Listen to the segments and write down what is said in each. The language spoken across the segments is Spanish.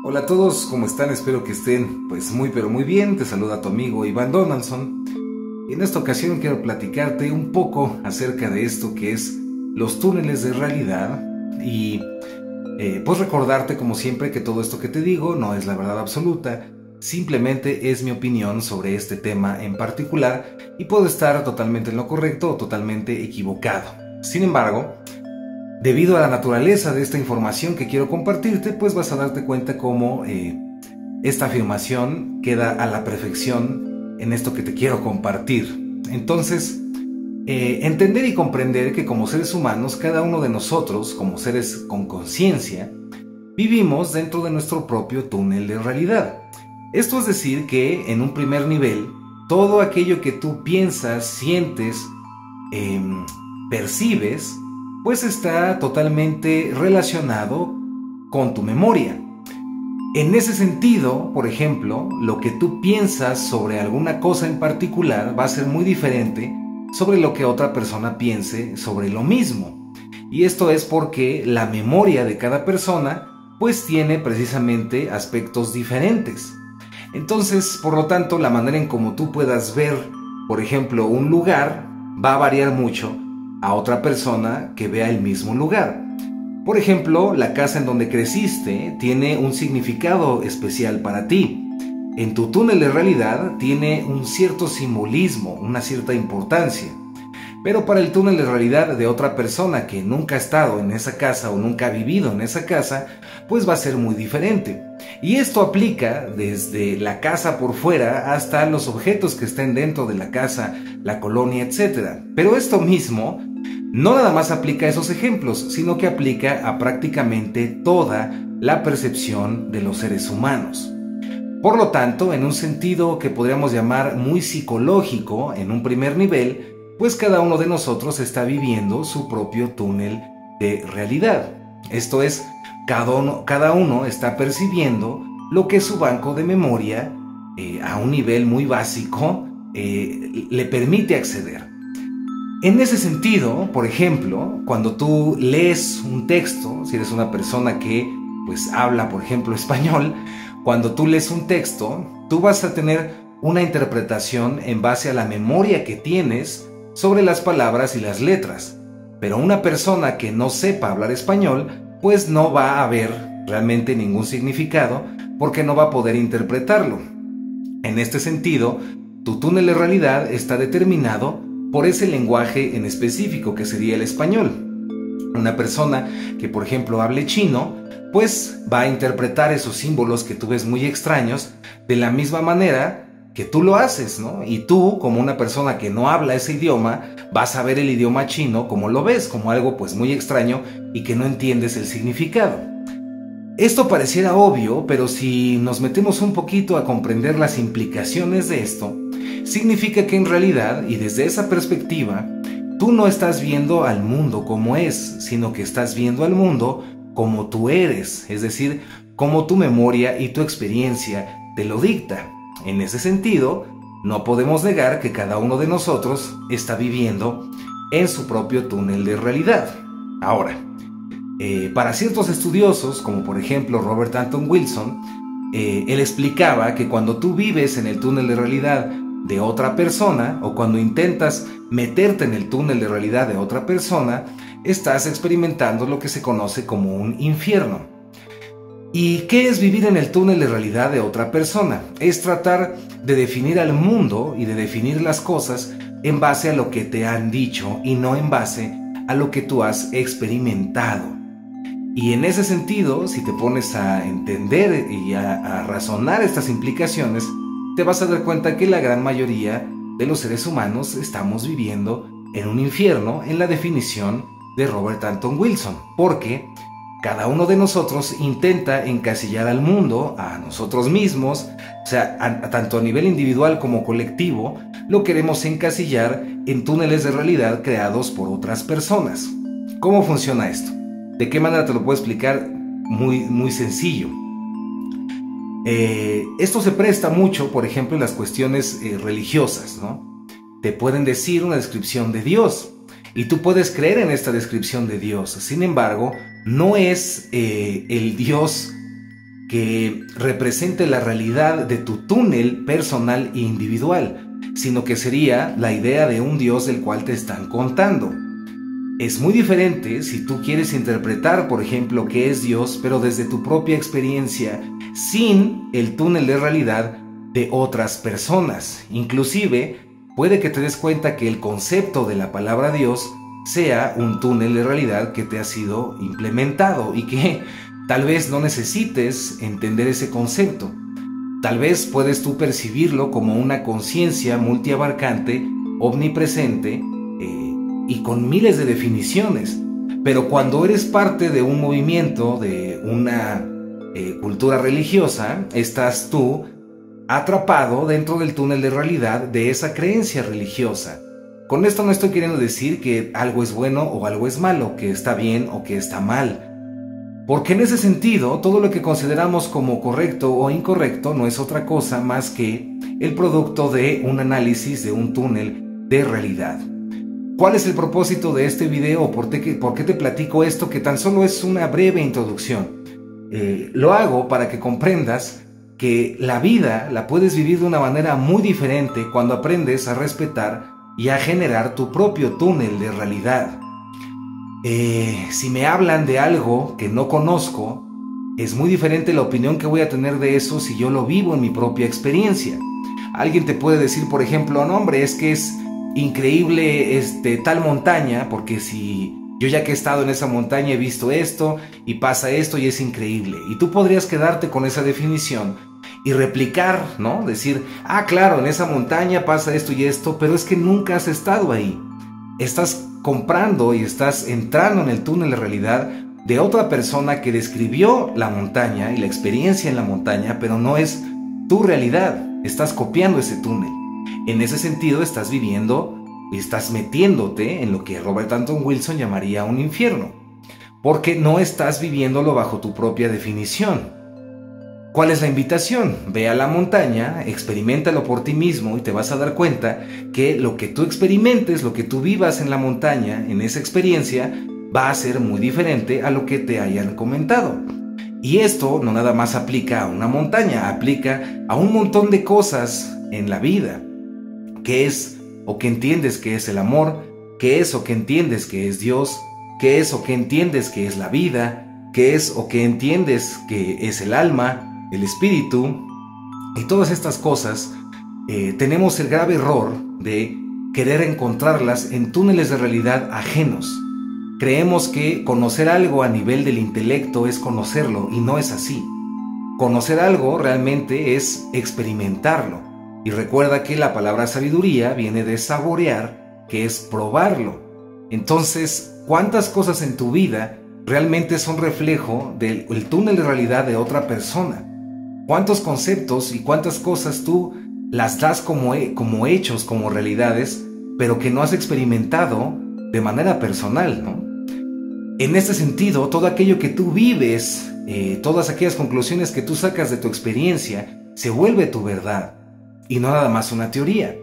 Hola a todos, ¿cómo están? Espero que estén pues muy pero muy bien. Te saluda tu amigo Iván Donaldson. Y en esta ocasión quiero platicarte un poco acerca de esto que es los túneles de realidad y pues recordarte como siempre que todo esto que te digo no es la verdad absoluta, simplemente es mi opinión sobre este tema en particular y puedo estar totalmente en lo correcto o totalmente equivocado. Sin embargo, debido a la naturaleza de esta información que quiero compartirte, pues vas a darte cuenta cómo esta afirmación queda a la perfección en esto que te quiero compartir. Entonces, entender y comprender que como seres humanos, cada uno de nosotros, como seres con conciencia, vivimos dentro de nuestro propio túnel de realidad. Esto es decir que en un primer nivel, todo aquello que tú piensas, sientes, percibes, pues está totalmente relacionado con tu memoria. En ese sentido, por ejemplo, lo que tú piensas sobre alguna cosa en particular va a ser muy diferente sobre lo que otra persona piense sobre lo mismo. Y esto es porque la memoria de cada persona pues tiene precisamente aspectos diferentes. Entonces, por lo tanto, la manera en cómo tú puedas ver, por ejemplo, un lugar va a variar mucho a otra persona que vea el mismo lugar. Por ejemplo, la casa en donde creciste tiene un significado especial para ti. En tu túnel de realidad tiene un cierto simbolismo, una cierta importancia. Pero para el túnel de realidad de otra persona que nunca ha estado en esa casa o nunca ha vivido en esa casa, pues va a ser muy diferente. Y esto aplica desde la casa por fuera hasta los objetos que estén dentro de la casa, la colonia, etc. Pero esto mismo no nada más aplica a esos ejemplos, sino que aplica a prácticamente toda la percepción de los seres humanos. Por lo tanto, en un sentido que podríamos llamar muy psicológico, en un primer nivel, pues cada uno de nosotros está viviendo su propio túnel de realidad. Esto es, cada uno está percibiendo lo que su banco de memoria, a un nivel muy básico, le permite acceder. En ese sentido, por ejemplo, cuando tú lees un texto, si eres una persona que pues habla, por ejemplo, español, cuando tú lees un texto, tú vas a tener una interpretación en base a la memoria que tienes sobre las palabras y las letras. Pero una persona que no sepa hablar español, pues no va a ver realmente ningún significado porque no va a poder interpretarlo. En este sentido, tu túnel de realidad está determinado por ese lenguaje en específico que sería el español. Una persona que por ejemplo hable chino pues va a interpretar esos símbolos que tú ves muy extraños de la misma manera que tú lo haces, ¿no? Y tú, como una persona que no habla ese idioma, vas a ver el idioma chino como lo ves, como algo pues muy extraño y que no entiendes el significado. Esto pareciera obvio, pero si nos metemos un poquito a comprender las implicaciones de esto, significa que en realidad, y desde esa perspectiva, tú no estás viendo al mundo como es, sino que estás viendo al mundo como tú eres, es decir, como tu memoria y tu experiencia te lo dicta. En ese sentido, no podemos negar que cada uno de nosotros está viviendo en su propio túnel de realidad. Ahora, para ciertos estudiosos, como por ejemplo Robert Anton Wilson, él explicaba que cuando tú vives en el túnel de realidad de otra persona o cuando intentas meterte en el túnel de realidad de otra persona, estás experimentando lo que se conoce como un infierno. ¿Y qué es vivir en el túnel de realidad de otra persona? Es tratar de definir al mundo y de definir las cosas en base a lo que te han dicho y no en base a lo que tú has experimentado. Y en ese sentido, si te pones a entender y a razonar estas implicaciones, te vas a dar cuenta que la gran mayoría de los seres humanos estamos viviendo en un infierno en la definición de Robert Anton Wilson, porque cada uno de nosotros intenta encasillar al mundo, a nosotros mismos, o sea, tanto a nivel individual como colectivo, lo queremos encasillar en túneles de realidad creados por otras personas. ¿Cómo funciona esto? ¿De qué manera te lo puedo explicar? Muy sencillo. Esto se presta mucho, por ejemplo, en las cuestiones religiosas, ¿no? Te pueden decir una descripción de Dios y tú puedes creer en esta descripción de Dios. Sin embargo, no es el Dios que represente la realidad de tu túnel personal e individual, sino que sería la idea de un Dios del cual te están contando. Es muy diferente si tú quieres interpretar, por ejemplo, qué es Dios, pero desde tu propia experiencia, sin el túnel de realidad de otras personas. Inclusive, puede que te des cuenta que el concepto de la palabra Dios sea un túnel de realidad que te ha sido implementado y que tal vez no necesites entender ese concepto. Tal vez puedes tú percibirlo como una conciencia multiabarcante, omnipresente, y con miles de definiciones. Pero cuando eres parte de un movimiento, de una cultura religiosa, estás tú atrapado dentro del túnel de realidad de esa creencia religiosa. Con esto no estoy queriendo decir que algo es bueno o algo es malo, que está bien o que está mal. Porque en ese sentido, todo lo que consideramos como correcto o incorrecto no es otra cosa más que el producto de un análisis de un túnel de realidad. ¿Cuál es el propósito de este video? ¿Por qué te platico esto que tan solo es una breve introducción? Lo hago para que comprendas que la vida la puedes vivir de una manera muy diferente cuando aprendes a respetar y a generar tu propio túnel de realidad. Si me hablan de algo que no conozco, es muy diferente la opinión que voy a tener de eso si yo lo vivo en mi propia experiencia. Alguien te puede decir, por ejemplo, no hombre, es que es increíble tal montaña, porque si yo ya que he estado en esa montaña he visto esto y pasa esto y es increíble. Y tú podrías quedarte con esa definición y replicar, ¿no? Decir, ah, claro, en esa montaña pasa esto y esto, pero es que nunca has estado ahí. Estás comprando y estás entrando en el túnel de realidad de otra persona que describió la montaña y la experiencia en la montaña, pero no es tu realidad. Estás copiando ese túnel. En ese sentido estás viviendo y estás metiéndote en lo que Robert Anton Wilson llamaría un infierno, porque no estás viviéndolo bajo tu propia definición. ¿Cuál es la invitación? Ve a la montaña, experiméntalo por ti mismo y te vas a dar cuenta que lo que tú experimentes, lo que tú vivas en la montaña, en esa experiencia, va a ser muy diferente a lo que te hayan comentado. Y esto no nada más aplica a una montaña, aplica a un montón de cosas en la vida. ¿Qué es o qué entiendes que es el amor? ¿Qué es o qué entiendes que es Dios? ¿Qué es o qué entiendes que es la vida? ¿Qué es o qué entiendes que es el alma, el espíritu? Y todas estas cosas tenemos el grave error de querer encontrarlas en túneles de realidad ajenos. Creemos que conocer algo a nivel del intelecto es conocerlo y no es así. Conocer algo realmente es experimentarlo. Y recuerda que la palabra sabiduría viene de saborear, que es probarlo. Entonces, ¿cuántas cosas en tu vida realmente son reflejo del túnel de realidad de otra persona? ¿Cuántos conceptos y cuántas cosas tú las das como hechos, como realidades, pero que no has experimentado de manera personal, ¿no? En este sentido, todo aquello que tú vives, todas aquellas conclusiones que tú sacas de tu experiencia, se vuelve tu verdad. Y no nada más una teoría.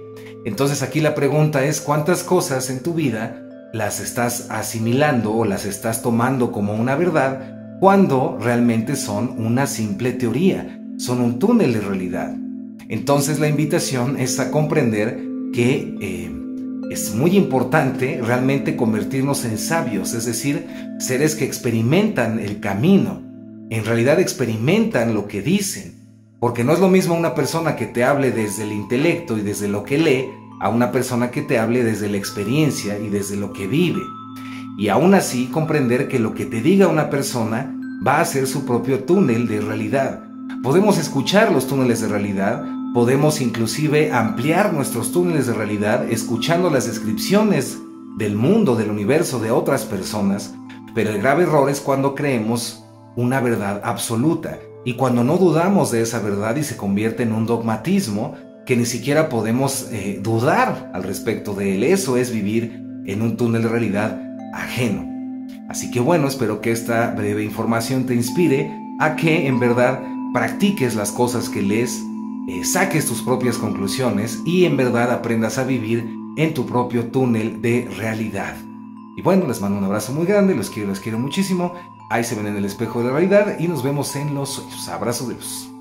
Entonces aquí la pregunta es, ¿cuántas cosas en tu vida las estás asimilando o las estás tomando como una verdad cuando realmente son una simple teoría, son un túnel de realidad? Entonces la invitación es a comprender que es muy importante realmente convertirnos en sabios, es decir, seres que experimentan el camino, en realidad experimentan lo que dicen. Porque no es lo mismo una persona que te hable desde el intelecto y desde lo que lee a una persona que te hable desde la experiencia y desde lo que vive. Y aún así comprender que lo que te diga una persona va a ser su propio túnel de realidad. Podemos escuchar los túneles de realidad, podemos inclusive ampliar nuestros túneles de realidad escuchando las descripciones del mundo, del universo de otras personas, pero el grave error es cuando creemos una verdad absoluta. Y cuando no dudamos de esa verdad y se convierte en un dogmatismo que ni siquiera podemos dudar al respecto de él. Eso es vivir en un túnel de realidad ajeno. Así que bueno, espero que esta breve información te inspire a que en verdad practiques las cosas que lees, saques tus propias conclusiones y en verdad aprendas a vivir en tu propio túnel de realidad. Y bueno, les mando un abrazo muy grande, los quiero muchísimo Ahí se ven en el espejo de la realidad y nos vemos en los sueños. Abrazos de luz.